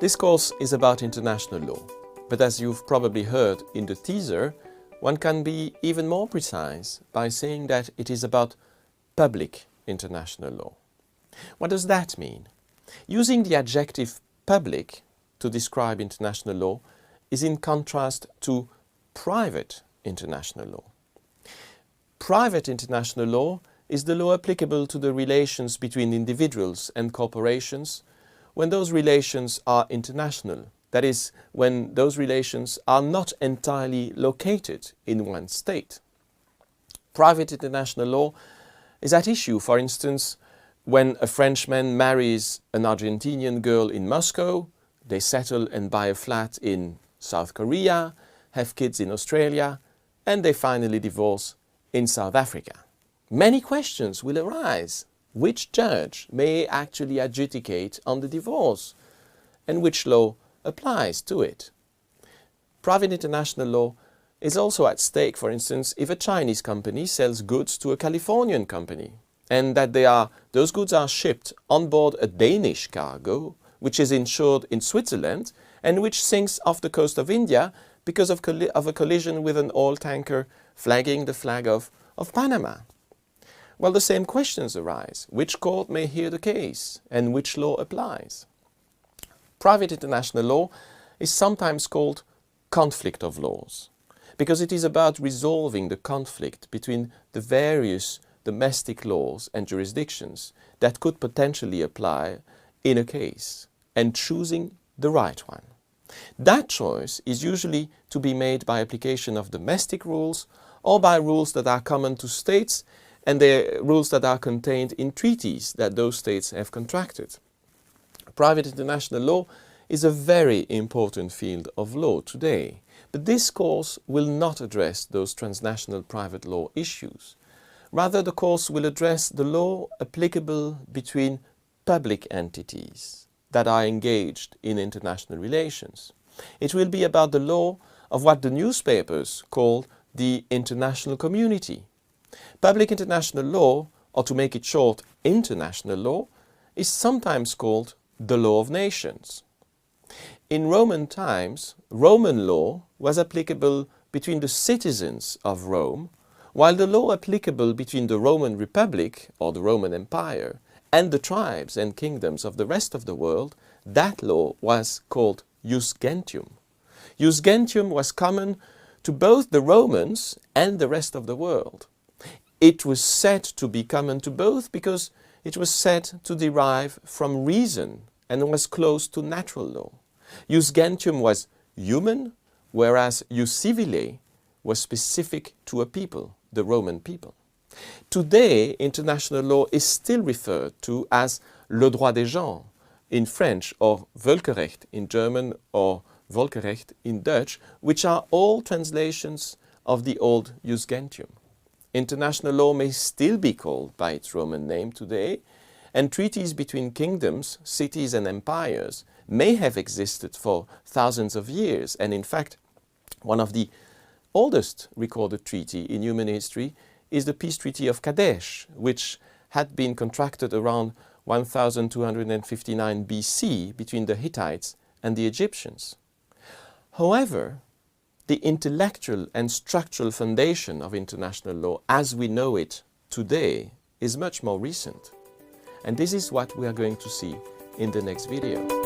This course is about international law, but as you've probably heard in the teaser, one can be even more precise by saying that it is about public international law. What does that mean? Using the adjective public to describe international law is in contrast to private international law. Private international law is the law applicable to the relations between individuals and corporations when those relations are international, that is, when those relations are not entirely located in one state. Private international law is at issue, for instance, when a Frenchman marries an Argentinian girl in Moscow, they settle and buy a flat in South Korea, have kids in Australia, and they finally divorce in South Africa. Many questions will arise. Which judge may actually adjudicate on the divorce, and which law applies to it? Private international law is also at stake, for instance, if a Chinese company sells goods to a Californian company, and that those goods are shipped on board a Danish cargo, which is insured in Switzerland, and which sinks off the coast of India because of a collision with an oil tanker flagging the flag of Panama. Well, the same questions arise. Which court may hear the case, and which law applies? Private international law is sometimes called conflict of laws, because it is about resolving the conflict between the various domestic laws and jurisdictions that could potentially apply in a case, and choosing the right one. That choice is usually to be made by application of domestic rules or by rules that are common to states and the rules that are contained in treaties that those states have contracted. Private international law is a very important field of law today, but this course will not address those transnational private law issues. Rather, the course will address the law applicable between public entities that are engaged in international relations. It will be about the law of what the newspapers call the international community. Public international law, or to make it short, international law, is sometimes called the law of nations. In Roman times, Roman law was applicable between the citizens of Rome, while the law applicable between the Roman Republic, or the Roman Empire, and the tribes and kingdoms of the rest of the world, that law was called jus gentium. Jus gentium was common to both the Romans and the rest of the world. It was said to be common to both because it was said to derive from reason and was close to natural law. Jus gentium was human, whereas jus civile was specific to a people, the Roman people. Today, international law is still referred to as le droit des gens in French, or Völkerrecht in German, or Volksrecht in Dutch, which are all translations of the old jus gentium. International law may still be called by its Roman name today, and treaties between kingdoms, cities and empires may have existed for thousands of years, and in fact, one of the oldest recorded treaty in human history is the Peace Treaty of Kadesh, which had been contracted around 1259 BC between the Hittites and the Egyptians. However, the intellectual and structural foundation of international law as we know it today is much more recent. And this is what we are going to see in the next video.